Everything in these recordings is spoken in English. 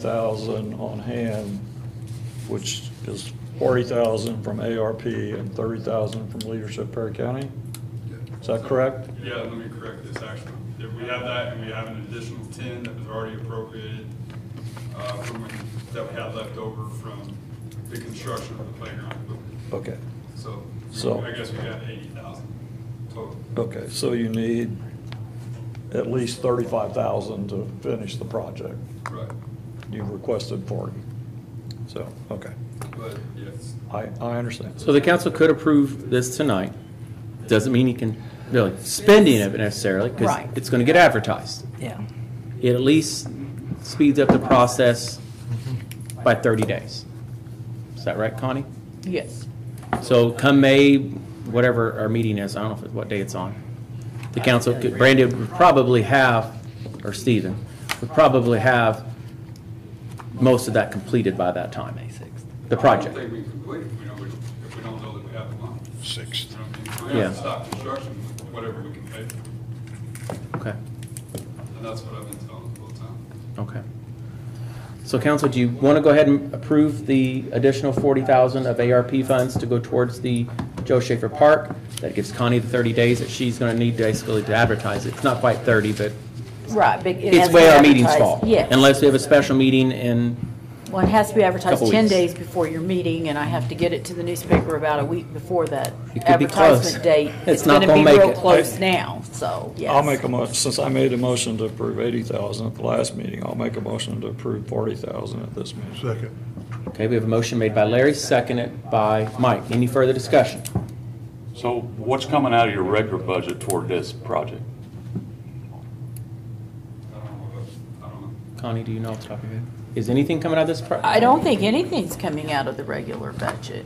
$60,000 on hand, which is $40,000 from ARP and $30,000 from Leadership Perry County. Is that correct? Yeah, let me correct this actually. If we have that and we have an additional 10 that was already appropriated that we had left over from the construction of the playground. Okay. So I guess we got 80,000 total. Okay, so you need at least $35,000 to finish the project. Right. You requested 40. So, okay. But yes. I understand. So the council could approve this tonight. Doesn't mean you can really spending it necessarily, because Right. it's going to get advertised. Yeah. It at least speeds up the process by 30 days. Is that right, Connie? Yes. So come May, whatever our meeting is, I don't know what day it's on, the council, Brandon would probably have, or Stephen, would probably have most of that completed by that time, the project. I don't think we can complete it if we don't know that we have the money. Six. You know what I mean? We have to stop construction with whatever we can pay for. Okay, And that's what I've been telling the whole time. okay. So council, do you want to go ahead and approve the additional 40,000 of ARP funds to go towards the Joe Schaefer Park? That gives Connie the 30 days that she's going to need basically to advertise it. It's not quite 30, but Right. But it has it's to where be our meetings advertised. fall. Yes. Unless we have a special meeting in, Well, it has to be advertised Couple 10 weeks. days before your meeting, and I have to get it to the newspaper about a week before that It could be close. advertisement date. It's not gonna gonna be make real it. close now, so, yes. I'll make a motion, since I made a motion to approve 80,000 at the last meeting, I'll make a motion to approve 40,000 at this meeting. Second. okay, we have a motion made by Larry, seconded by Mike. Any further discussion? So what's coming out of your regular budget toward this project? I don't know. Connie, do you know off the top of your head? Is anything coming out of this project? I don't think anything's coming out of the regular budget.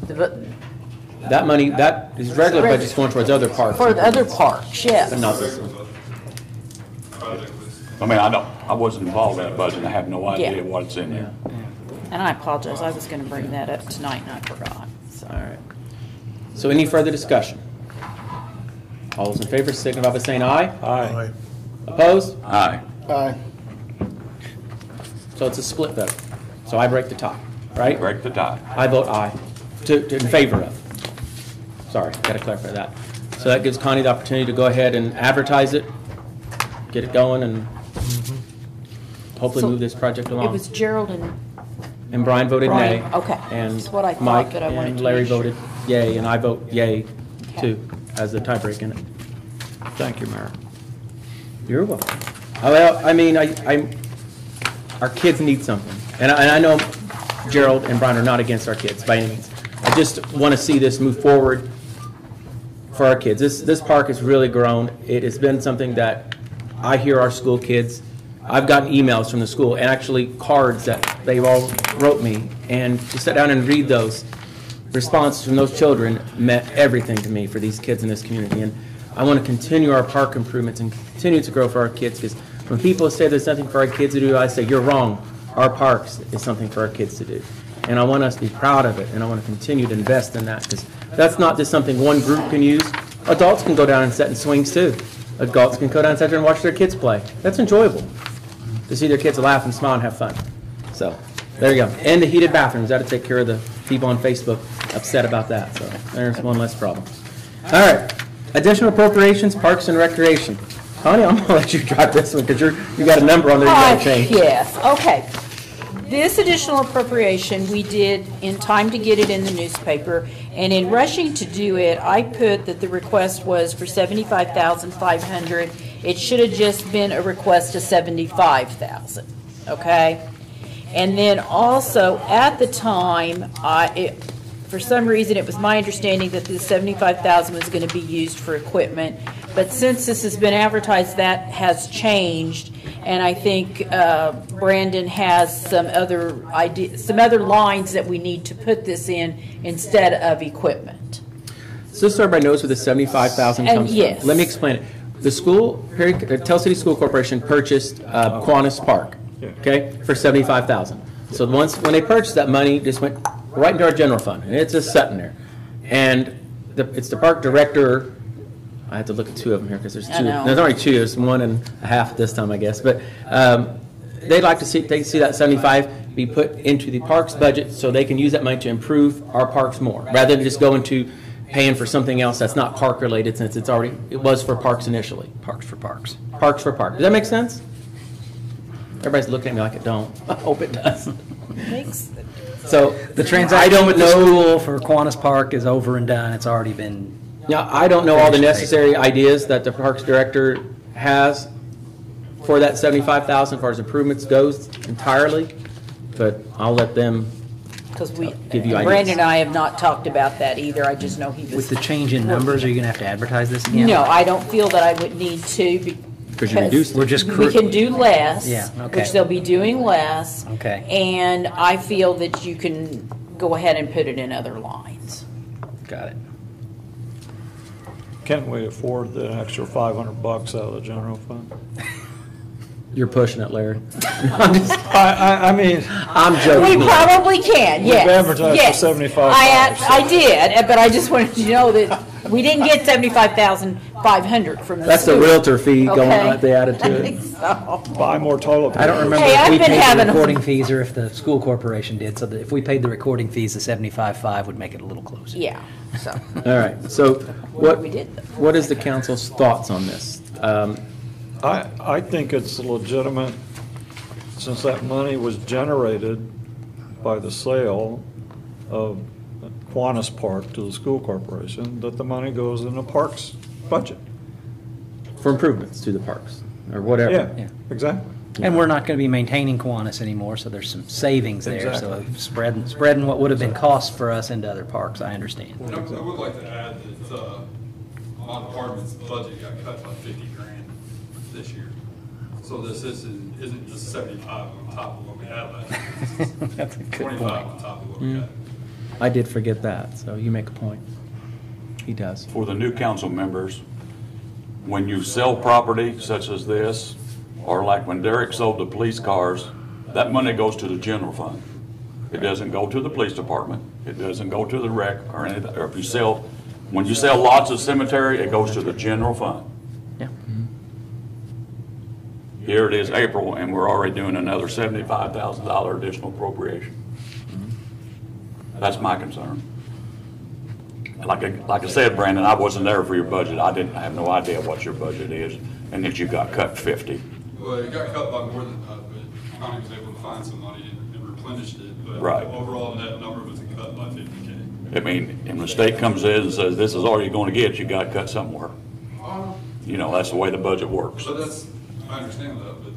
That money, that is regular budget's going towards other parks. For the other parks, yes. But not this one. Project list. I mean, I wasn't involved in that budget. I have no idea Yeah. what's in Yeah, there. And I apologize, I was gonna bring that up tonight and I forgot, so. all right. So any further discussion? All those in favor signify by saying aye. Aye. Opposed? Aye. Aye. So it's a split vote. So I break the tie, right? Break the tie. I vote aye, in favor of. Sorry, got to clarify that. So that gives Connie the opportunity to go ahead and advertise it, get it going, and hopefully So move this project It along. was Gerald And Brian voted nay. Brian, okay. And That's what I thought, Mike but I wanted and to Larry make sure. voted yay, and I vote yay Okay. too, as the tiebreak in it. Thank you, Mayor. You're welcome. Well, I mean, our kids need something. And I know Gerald and Brian are not against our kids by any means. I just want to see this move forward for our kids. This park has really grown. It has been something that I hear our school kids, I've gotten emails from the school and actually cards that they all wrote me. And to sit down and read those responses from those children meant everything to me for these kids in this community. And I want to continue our park improvements and continue to grow for our kids, because when people say there's nothing for our kids to do, I say, you're wrong. Our parks is something for our kids to do. And I want us to be proud of it, and I want to continue to invest in that, because that's not just something one group can use. Adults can go down and sit in swings too. Adults can go down and sit there and watch their kids play. That's enjoyable, to see their kids laugh and smile and have fun. So, there you go. And the heated bathrooms, that'll take care of the people on Facebook upset about that. So, there's one less problem. All right, additional appropriations, Parks and Recreation. Connie, I'm gonna let you drive this one, because you got a number on there you gotta change. Yes, okay. This additional appropriation, we did in time to get it in the newspaper, and in rushing to do it, I put that the request was for $75,500. It should have just been a request of $75,000, okay? And then also, at the time, for some reason, it was my understanding that the $75,000 was going to be used for equipment. But since this has been advertised, that has changed. And I think Brandon has some other lines that we need to put this in instead of equipment. So just so everybody knows where the $75,000 comes from. yes. Let me explain it. The school, Tell City School Corporation purchased Kiwanis Park, okay, for $75,000. So when they purchased, that money just went right into our general fund, and it's just sitting there. And it's the park director. I have to look at two of them here, because there's two. I know. There's only two. There's one and a half this time, I guess. But they'd like to see, they see that 75 be put into the parks budget so they can use that money to improve our parks more, rather than just go into paying for something else that's not park related, since it was for parks initially. Parks for parks. Parks for parks. Does that make sense? Everybody's looking at me like it don't. I hope it does. Makes, So The I transaction don't with the know. school for Kiwanis Park is over and done. It's already been, Now, I don't know all the necessary ideas that the Parks Director has for that 75,000 as far as improvements goes entirely, but I'll let them, because we, Give you ideas. Brandon and I have not talked about that either. I just know he was. with the change in numbers, are you going to have to advertise this again? No, I don't feel that I would need to because you reduced We're it. just. We can do less. Yeah, okay. Which they'll be doing less. Okay. And I feel that you can go ahead and put it in other lines. Got it. Can't we afford the extra $500 out of the general fund? You're pushing it, Larry. I mean, I'm We joking. probably can, yes. advertised for yes. $75, I did, but I just wanted you to know that we didn't get 75,500 from the That's the school. realtor fee going Okay. on, they added I to think it. so. buy more toilet paper. I don't remember Hey, if I've we been paid having the a- recording fees or if the school corporation did. So that if we paid the recording fees, the 75.5 would make it a little closer. Yeah, so. All right, so what, We did. what is the council's thoughts on this? I think it's legitimate, since that money was generated by the sale of Kiwanis Park to the school corporation, that the money goes in the parks budget. For improvements to the parks, or whatever. Yeah, exactly. And we're not going to be maintaining Kiwanis anymore, so there's some savings there. So spreading what would have been costs for us into other parks, I understand. And I would like to add that, my department's budget got cut by 50 grand this year. So this isn't just 75 on top of what we had last year. This is That's a good 25 point. on top of what we had. I did forget that, so you make a point. He does. For the new council members, when you sell property such as this, or like when Derek sold the police cars, that money goes to the general fund. It doesn't go to the police department. It doesn't go to the rec or anything. Or if you sell, when you sell lots of cemetery, it goes to the general fund. Yeah. Here it is April, and we're already doing another $75,000 additional appropriation. That's my concern. Like I said, Brandon, I wasn't there for your budget. I have no idea what your budget is, and that you got cut 50. Well, it got cut by more than that, but Connie was able to find some money and replenished it. But Right. the overall net number was a cut by 50K. I mean, and the state comes in and says, this is all you're gonna get, you got cut somewhere. You know, that's the way the budget works, So I understand that, but,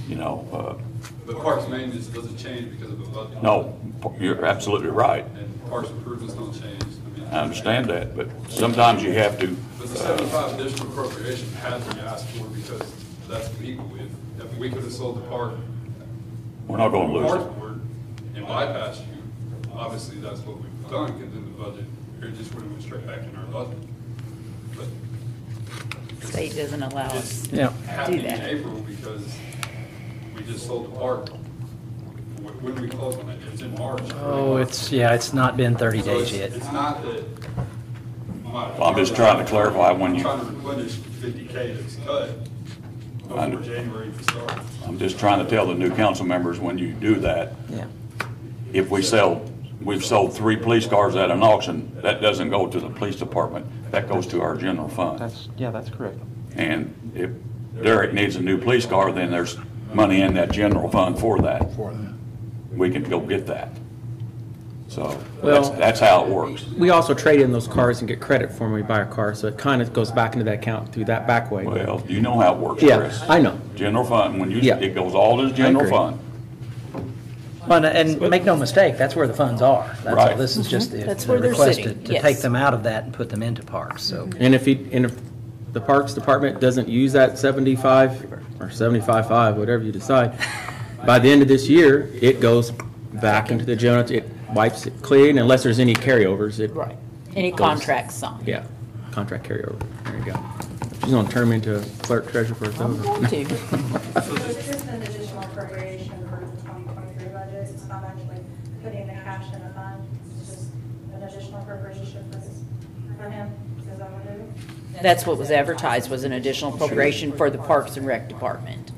you know. the parks maintenance doesn't change because of the budget. No, you're absolutely right. And parks improvements don't change. I mean, I understand that, but sometimes you have to, But the 75 additional appropriation had to be asked for because that's legal. If we could have sold the park, we're not gonna lose parks it. board and bypassed you, obviously that's what we've done, because in the budget, it just would have went straight back in our budget. But State doesn't allow us. it's Yeah. happening in that. April because we just sold the park. When did we close on it? It's in March. Oh, it's not been 30 So days it's- yet. It's not that. Well, I'm just trying to clarify when you- I'm trying to replenish 50K that's cut before January to start. I'm just trying to tell the new council members, when you do that, Yeah. if we've sold 3 police cars at an auction, that doesn't go to the police department, that goes to our general fund. That's correct. And if Derek needs a new police car, then there's money in that general fund for that. We can go get that. So, Well- that's how it works. We also trade in those cars and get credit for when we buy a car, so it kind of goes back into that account through that back way. Well, you know how it works, Yeah, Chris. I know. General fund, Yeah. it goes all to the general agree. fund. Well, and make no mistake, that's where the funds are. That's all. Right. This is just the That's the where they're request sitting, to yes. take them out of that and put them into parks, so. And if the Parks Department doesn't use that 75 or 75.5, whatever you decide, by the end of this year, it goes back into the general, it wipes it clean unless there's any carryovers. It Right. Any contracts signed. Yeah, contract carryover. There you go. She's gonna turn me into a clerk treasurer for it's I'm over. going to. So this is an additional appropriation for the 2023 budget. It's not actually putting the cash in the fund. It's just an additional appropriation for him. Is that what it is? That's what was advertised, was an additional appropriation for the Parks and Rec Department.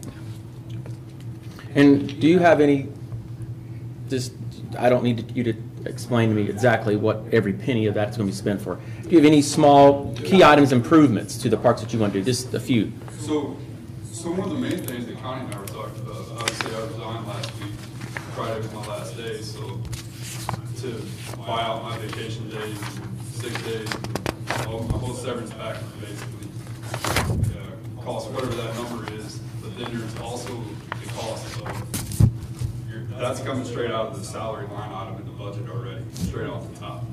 And do you have any, just, I don't need you to explain to me exactly what every penny of that's going to be spent for. Do you have any small key items improvements to the parks that you want to do? Just a few. So one of the main things that Connie and I were talking about, obviously I resigned last week, Friday was my last day, so to buy out my vacation days, 6 days, and my whole severance package basically, cost whatever that number is, but then there's also the cost of, that's coming straight out of the salary line item in the budget already, straight off the top.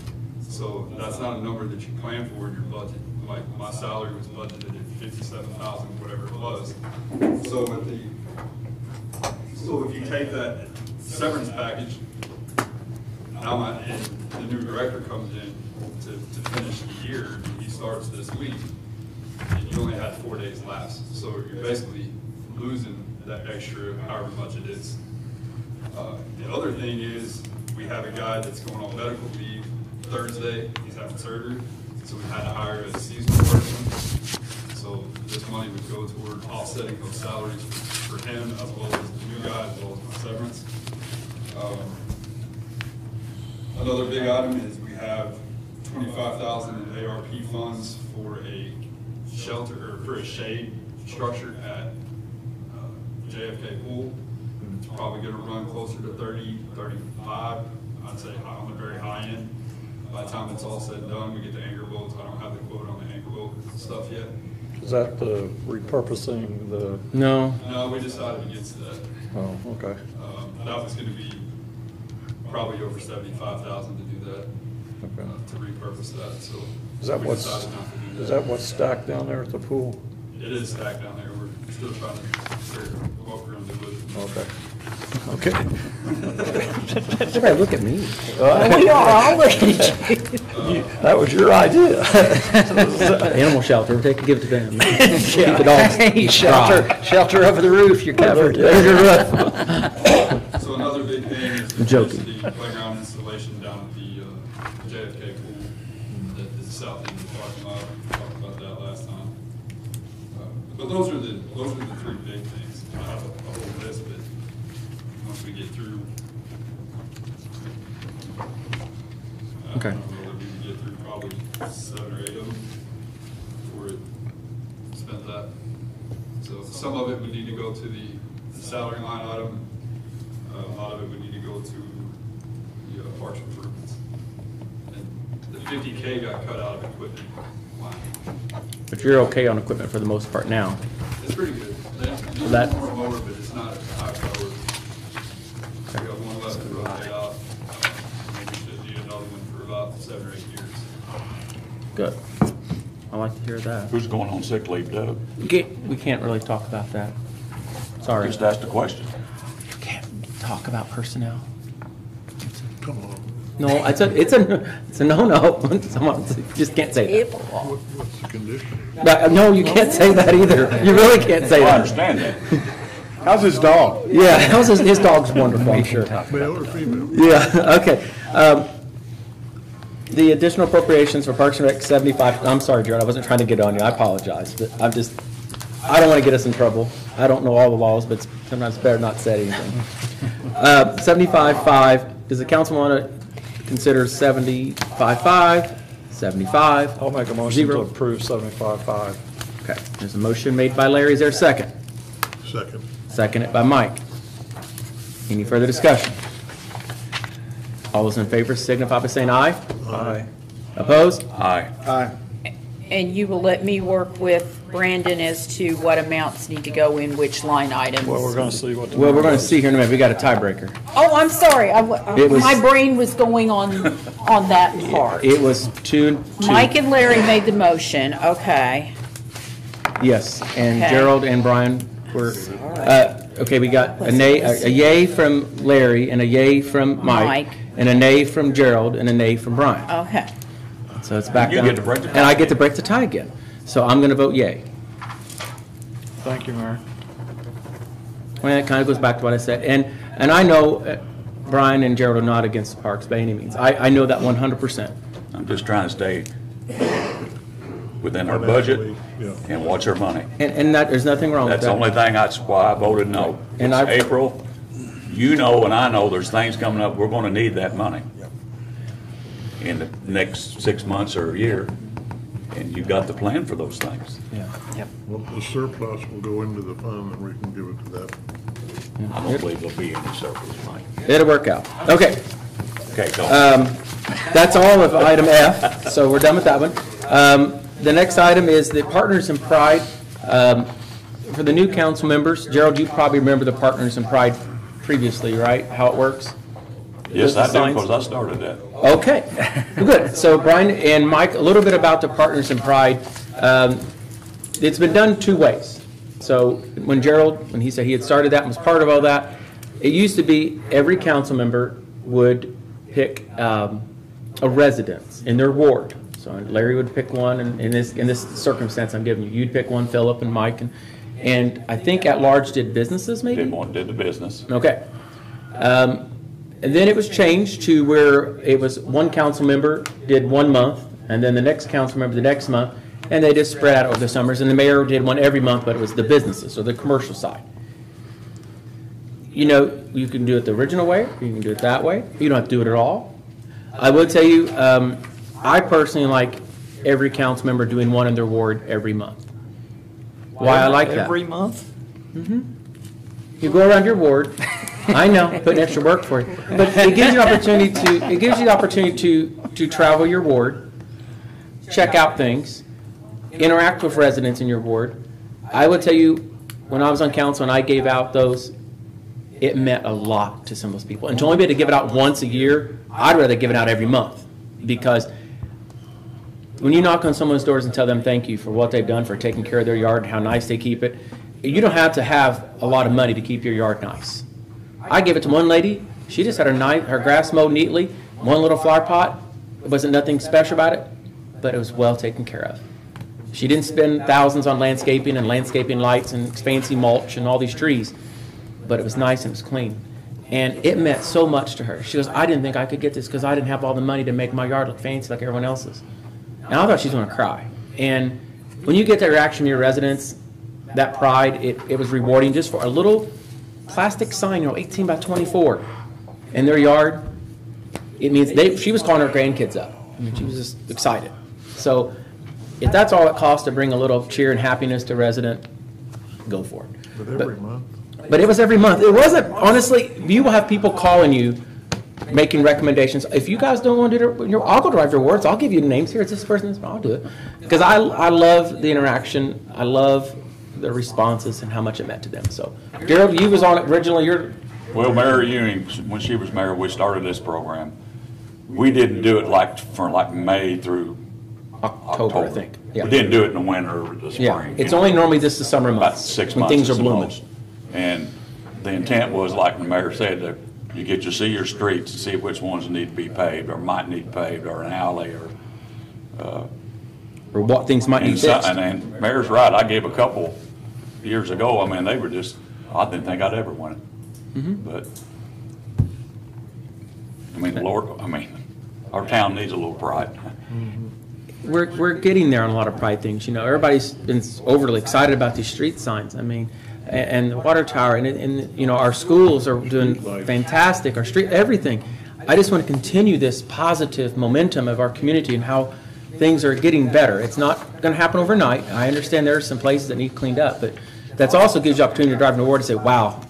So that's not a number that you plan for in your budget. Like, my salary was budgeted at 57,000, whatever it was. So if you take that severance package, now and the new director comes in to finish the year, and he starts this week, and you only had 4 days left. So you're basically losing that extra however much it is. The other thing is, we have a guy that's going on medical leave Thursday, he's having surgery, so we had to hire a seasonal person. So this money would go toward offsetting those salaries for him, as well as the new guy, as well as my severance. Another big item is we have 25,000 in ARP funds for a shelter, or for a shade structure at JFK Pool. It's probably gonna run closer to 30, 35, I'd say on the very high end. By the time it's all said and done, we get the anchor bolts. I don't have the quote on the anchor bolt stuff yet. Is that the repurposing the, No. No, we decided against that. oh, okay. That was gonna be probably over 75,000 to do that, Okay. to repurpose that, so. Is that we what's, decided not to do is that what's stacked down there at the pool? It is stacked down there. We're still trying to figure out what we're gonna do with it. Okay. Okay. Everybody look at me. We are all looking at you. That was your idea. Animal shelter, give it to them. Keep the dogs Hey, dry. shelter over the roof, you're covered. There's your roof. So another big thing is I'm joking. the playground installation down at the JFK pool, that is south end of the parking lot. We talked about that last time. But those are the three big things. I have a whole list, but once we get through. Okay. I don't know that we can get through probably 7 or 8 of them before it spent that. So some of it would need to go to the salary line item. A lot of it would need to go to the parks improvements. And the 50K got cut out of equipment line. But you're okay on equipment for the most part now. It's pretty good. They that- more motor, but it's not high powered. We got one left to rotate out. And we should need another one for about 7 or 8 years. Good. I like to hear that. Who's going on sick leave, Doug? We can't really talk about that. Sorry. Just asked a question. Can't talk about personnel. Come on, No, it's a no-no. Someone just can't say that. what's the condition? No, you can't say that either. You really can't say I that. understand that. How's his dog? Yeah, his dog's wonderful, I'm sure. Male or female? Yeah, okay. The additional appropriations for Parks and Rec, 75, I'm sorry, Jared, I wasn't trying to get on you, I apologize, but I don't want to get us in trouble. I don't know all the laws, but sometimes it's better not to say anything. 75.5, does the council want to consider 75.5, 75? I'll make a motion to Zero. approve 75.5. Okay, there's a motion made by Larry, is there a second? Second. Seconded by Mike. Any further discussion? All those in favor signify by saying aye. Aye. Opposed? Aye. Aye. And you will let me work with Brandon as to what amounts need to go in which line items? Well, we're gonna see what the. Well, we're going number to is. see here in a minute, we got a tiebreaker. Oh, I'm sorry, It was- my brain was going on that part. It was 2. Mike and Larry made the motion, okay. Yes, and Okay. Gerald and Brian were, okay, we got a nay, a yay from Larry, and a yay from Mike, Mike. and a nay from Gerald, and a nay from Brian. Okay. So it's back You down. get to break the tie And I get to break the tie again. So I'm going to vote yay. Thank you, Mayor. Well, it kind of goes back to what I said. And I know Brian and Gerald are not against the parks by any means. I know that 100%. I'm just trying to stay within our budget Yeah. and watch our money. And that, there's nothing wrong with That's the that. only thing, that's why I voted no. And It's I- April, you know and I know there's things coming up, we're gonna need that money in the next 6 months or a year, and you've got to plan for those things. Well, the surplus will go into the fund and we can give it to that. I don't believe there'll be any surplus money. It'll work out. Okay, Okay, go. that's all of item F, so we're done with that one. The next item is the Partners in Pride. For the new council members, Gerald, you probably remember the Partners in Pride previously, right? How it works? Yes, the I do, signs? because I started that. Okay, good. So Brian and Mike, a little bit about the Partners in Pride. It's been done two ways. So when Gerald, when he said he had started that and was part of all that, it used to be every council member would pick a residence in their ward. So Larry would pick one, and in this circumstance I'm giving you, you'd pick one, Philip and Mike, and I think at large did businesses maybe? Did the business. Okay. And then it was changed to where it was one council member did 1 month, and then the next council member the next month, and they just spread out over the summers, and the mayor did one every month, but it was the businesses or the commercial side. You know, you can do it the original way, or you can do it that way. You don't have to do it at all. I will tell you, I personally like every council member doing one in their ward every month. Why I like that? Every month? You go around your ward. I know, putting extra work for you, but it gives you the opportunity to travel your ward, check out things, interact with residents in your ward. I would tell you, when I was on council and I gave out those, it meant a lot to some of those people. And to only be able to give it out once a year, I'd rather give it out every month, because when you knock on someone's doors and tell them thank you for what they've done for taking care of their yard and how nice they keep it, you don't have to have a lot of money to keep your yard nice. I gave it to one lady. She just had her grass mowed neatly, one little flower pot. It wasn't nothing special about it, but it was well taken care of. She didn't spend thousands on landscaping and landscaping lights and fancy mulch and all these trees, but it was nice and it was clean. And it meant so much to her. She goes, I didn't think I could get this because I didn't have all the money to make my yard look fancy like everyone else's. And I thought she was going to cry. And when you get that reaction from your residents, that pride, it was rewarding just for a little plastic sign, 18 by 24 in their yard. It means she was calling her grandkids up. I mean, she was just excited. So if that's all it costs to bring a little cheer and happiness to a resident, go for it. But every month? But it was every month. It wasn't, honestly, you will have people calling you, making recommendations. If you guys don't want to do it, I'll go drive your wards. I'll give you names. Here, it's this person. I'll do it. Because I love the interaction. I love the responses and how much it meant to them. So, Gerald, you was on it originally. Well, Mayor Ewing, when she was mayor, we started this program. We didn't do it from May through October, I think. Yeah. We didn't do it in the winter or the spring. Yeah, it's only normally just the summer about months. 6 when months things are at the blooming. most. And the intent was, like the mayor said, that you get to see your streets and see which ones need to be paved or might need paved, or an alley, or Or what things might need fixed. and Mayor's right. I gave a couple years ago. I mean, they were just, I didn't think I'd ever win it. But I mean, our town needs a little pride. We're getting there on a lot of pride things. Everybody's been overly excited about these street signs. I mean, and the water tower, and our schools are doing fantastic. Our street, everything. I just want to continue this positive momentum of our community and how things are getting better. It's not going to happen overnight. I understand there are some places that need cleaned up, but that also gives you opportunity to drive in the ward and say, wow,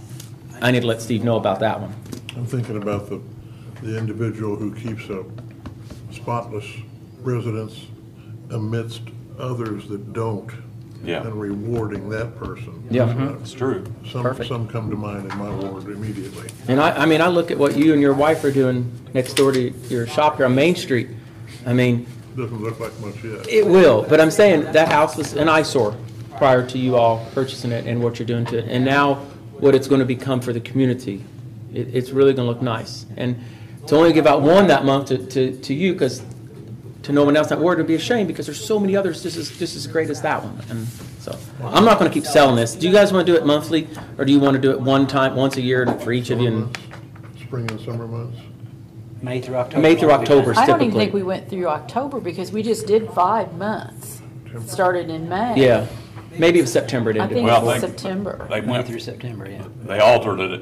I need to let Steve know about that one. I'm thinking about the individual who keeps a spotless residence amidst others that don't. Yeah. And rewarding that person. Yeah. It's true. Perfect. Some come to mind in my ward immediately. And I look at what you and your wife are doing next door to your shop here on Main Street. I mean, Doesn't look like much yet. it will, but I'm saying that house was an eyesore prior to you all purchasing it and what you're doing to it. And now what it's going to become for the community, it's really going to look nice. And to only give out one that month to you, because to no one else in that ward would be a shame, because there's so many others just as great as that one. And so I'm not going to keep selling this. Do you guys want to do it monthly, or do you want to do it one time, once a year for each of you? And Spring and summer months? May through October. May through October is I don't typically. even think we went through October because we just did 5 months. Started in May. Yeah, maybe it was September it I ended. think Well, it was they- September. They May went through September, yeah. They altered it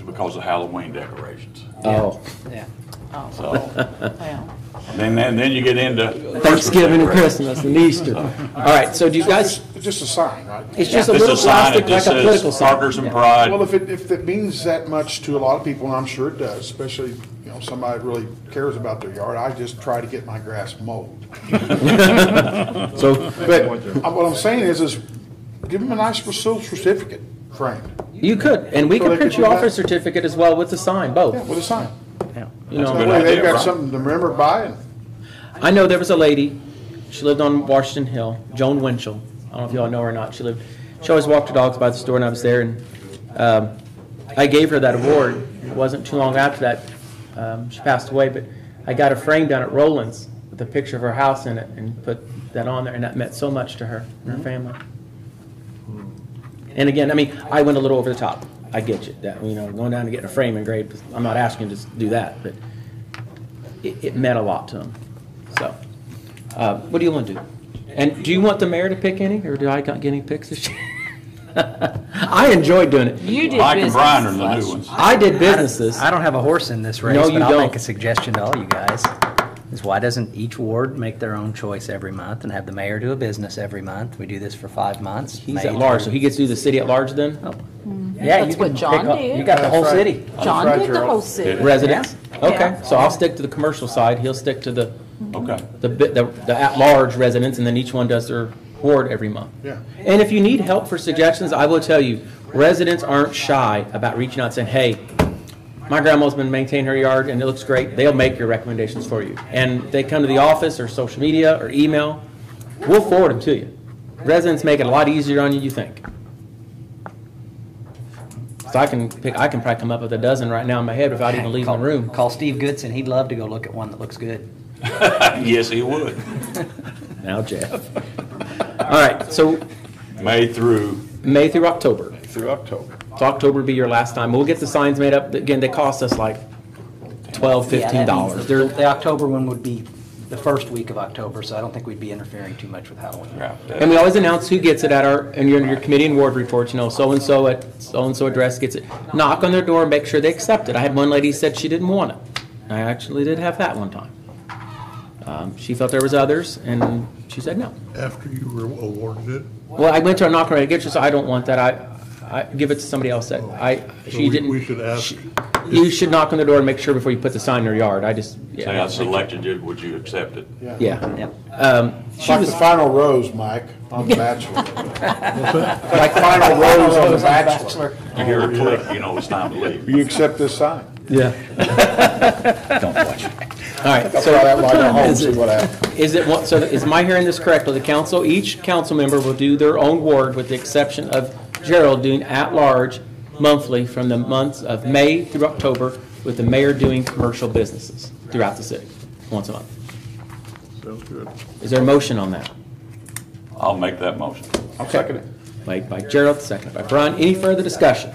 because of Halloween decorations. Oh, Yeah. So, Well, then you get into Thanksgiving and Christmas and Easter. All right, so do you guys, It's just a sign, right? it's just a It's little a sign plastic, that like just a political says sign. Partners in Pride. Well, if it means that much to a lot of people, and I'm sure it does, especially, you know, somebody that really cares about their yard, I just try to get my grass mowed. So, But what I'm saying is give them a nice certificate framed, you could, and we So could they print could you do off a that. certificate as well with the sign, both. yeah, with a sign. You know, That good way they've idea, got Brian. something to remember by, and I know there was a lady, she lived on Washington Hill, Joan Winchell. I don't know if y'all know her or not. She always walked her dogs by the store, and I was there, and I gave her that award. It wasn't too long after that, she passed away, but I got a frame down at Roland's with a picture of her house in it and put that on there, and that meant so much to her and her family. And again, I mean, I went a little over the top. I get you, that, you know, going down and getting a frame engraved, I'm not asking you to do that, but it meant a lot to them. So, what do you want to do? And do you want the mayor to pick any, or do I not get any picks this year? I enjoyed doing it. you did Mike and business Brian are the last new ones. I did businesses. I don't have a horse in this race, No, but you I'll don't. make a suggestion to all you guys. Is why doesn't each ward make their own choice every month and have the mayor do a business every month? We do this for 5 months. He's May at large, so through- he gets to do the city at large then? Yeah, you That's can what John pick up- did. You got the whole That's right. city. John right, did the Gerald. whole city. Residents? Okay, Yeah. so I'll stick to the commercial side, he'll stick to the Okay. at-large residents, and then each one does their ward every month. Yeah. And if you need help for suggestions, I will tell you, residents aren't shy about reaching out and saying, hey, my grandma's been maintaining her yard and it looks great. They'll make your recommendations for you. And they come to the office or social media or email, we'll forward them to you. Residents make it a lot easier on you, you think. So I can probably come up with a dozen right now in my head without even leaving the room. Call Steve Goodson. He'd love to go look at one that looks good. Yes, he would. Now, Jeff. All right, so May through, May through October. through October. So October will be your last time. We'll get the signs made up. Again, they cost us like $12, $15. They're, The October one would be the first week of October, so I don't think we'd be interfering too much with Halloween. and we always announce who gets it at in your committee and ward reports, you know, so-and-so at so-and-so address gets it. Knock on their door and make sure they accept it. I had one lady who said she didn't want it. I actually did have that one time. She felt there was others, and she said no. After you were awarded it? Well, I went to her knock on her, get you, so I don't want that. I give it to somebody else that So she didn't. we should ask. You should knock on the door and make sure before you put the sign in your yard. I just, say I yeah. selected you, would you accept it? Yeah. Yep. It's like the final rose, Mike, on The Bachelor. Like final rose on The Bachelor. You hear a click, you know it's time to leave. You accept this sign. Yeah. Don't watch it. All right, Try that while I go home, Is see it- what happens. is my hearing this correctly? The council, each council member will do their own ward with the exception of Gerald doing at-large monthly from the months of May through October, with the mayor doing commercial businesses throughout the city, once a month. Sounds good. Is there a motion on that? I'll make that motion. I'll second it. Made by Gerald, seconded by Brian. Any further discussion?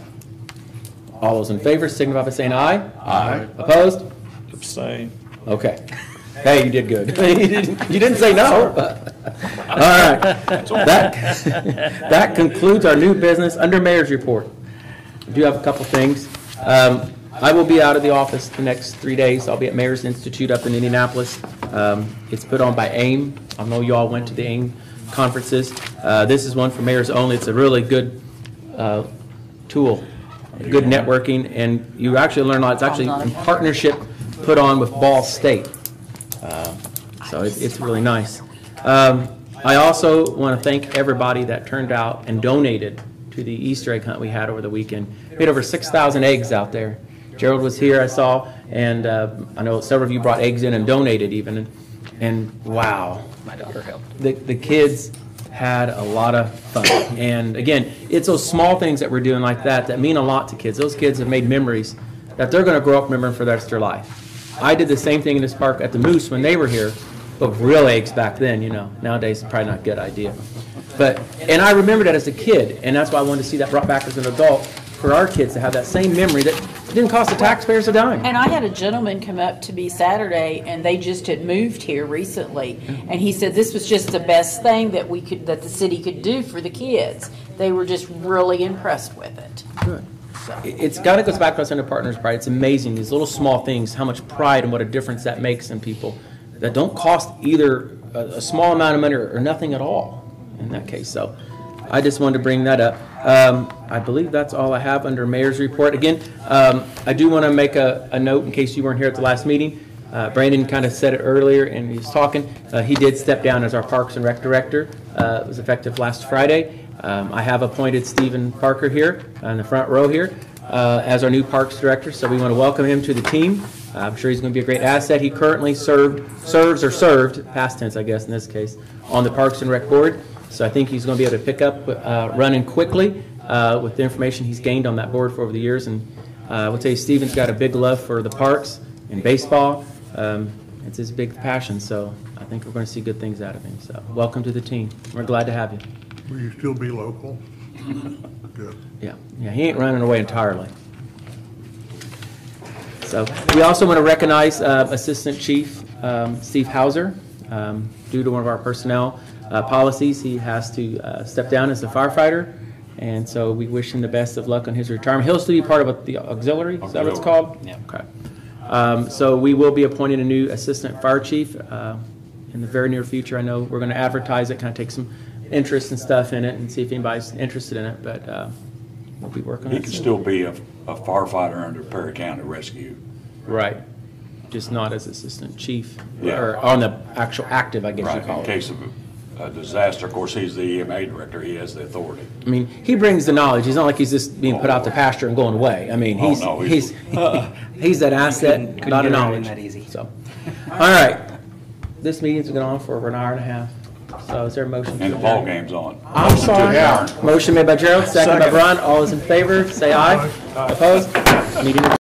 All those in favor signify by saying aye. Aye. Opposed? Abstain. Okay. Hey, you did good. You didn't say no. All right. That concludes our new business under mayor's report. I do have a couple things. I will be out of the office the next 3 days. I'll be at Mayor's Institute up in Indianapolis. It's put on by AIM. I know you all went to the AIM conferences. This is one for mayors only. It's a really good tool, good networking, and you actually learn a lot. It's actually in partnership put on with Ball State. So it's really nice. I also want to thank everybody that turned out and donated to the Easter egg hunt we had over the weekend. We had over 6,000 eggs out there. Gerald was here, I saw, and I know several of you brought eggs in and donated even. And wow, My daughter helped. the kids had a lot of fun. And again, it's those small things that we're doing like that mean a lot to kids. Those kids have made memories that they're going to grow up remembering for the rest of their life. I did the same thing in this park at the Moose when they were here, but real eggs back then, you know. Nowadays, it's probably not a good idea. And I remember that as a kid, and that's why I wanted to see that brought back as an adult for our kids to have that same memory that didn't cost the taxpayers a dime. And I had a gentleman come up to me Saturday, and they just had moved here recently, and he said this was just the best thing that the city could do for the kids. They were just really impressed with it. Good. so. It's got to go back to us under partners' pride. It's amazing, these little small things, how much pride and what a difference that makes in people that don't cost either a small amount of money or nothing at all in that case. So I just wanted to bring that up. I believe that's all I have under mayor's report. Again, I do want to make a note in case you weren't here at the last meeting. Brandon kind of said it earlier and he was talking. He did step down as our Parks and Rec Director. It was effective last Friday. I have appointed Stephen Parker here in the front row here as our new Parks Director, so we want to welcome him to the team. I'm sure he's going to be a great asset. He currently served, past tense I guess in this case, on the Parks and Rec Board. So I think he's going to be able to pick up running quickly with the information he's gained on that board for over the years. And I will tell you, Stephen's got a big love for the parks and baseball. It's his big passion, so I think we're going to see good things out of him. So welcome to the team. We're glad to have you. Will you still be local? Good. Yeah, he ain't running away entirely. So we also want to recognize Assistant Chief Steve Hauser. Due to one of our personnel policies, he has to step down as a firefighter, and so we wish him the best of luck on his retirement. He'll still be part of the auxiliary, is that what it's called? Yeah. Okay. So we will be appointing a new Assistant Fire Chief in the very near future. I know we're going to advertise it, kind of take some interest and stuff in it and see if anybody's interested in it, but we'll be working on it. He can still be a firefighter under Perry County Rescue. Right. Just not as Assistant Chief, Yeah. or on the actual active, I guess you Right, call in it. case of a disaster, of course, he's the EMA director, he has the authority. I mean, he brings the knowledge. He's not like he's just being put out to pasture and going away. I mean, Oh, he's no, he's he's- he's that asset, couldn't not a get around knowledge. that easy. So, all right, this meeting's been on for over an hour and a half. So, is there a motion? And the ball game's on. I'm sorry. adjourn. Motion made by Gerald, second by Brian. All those in favor, say aye. Opposed? Meeting adjourned.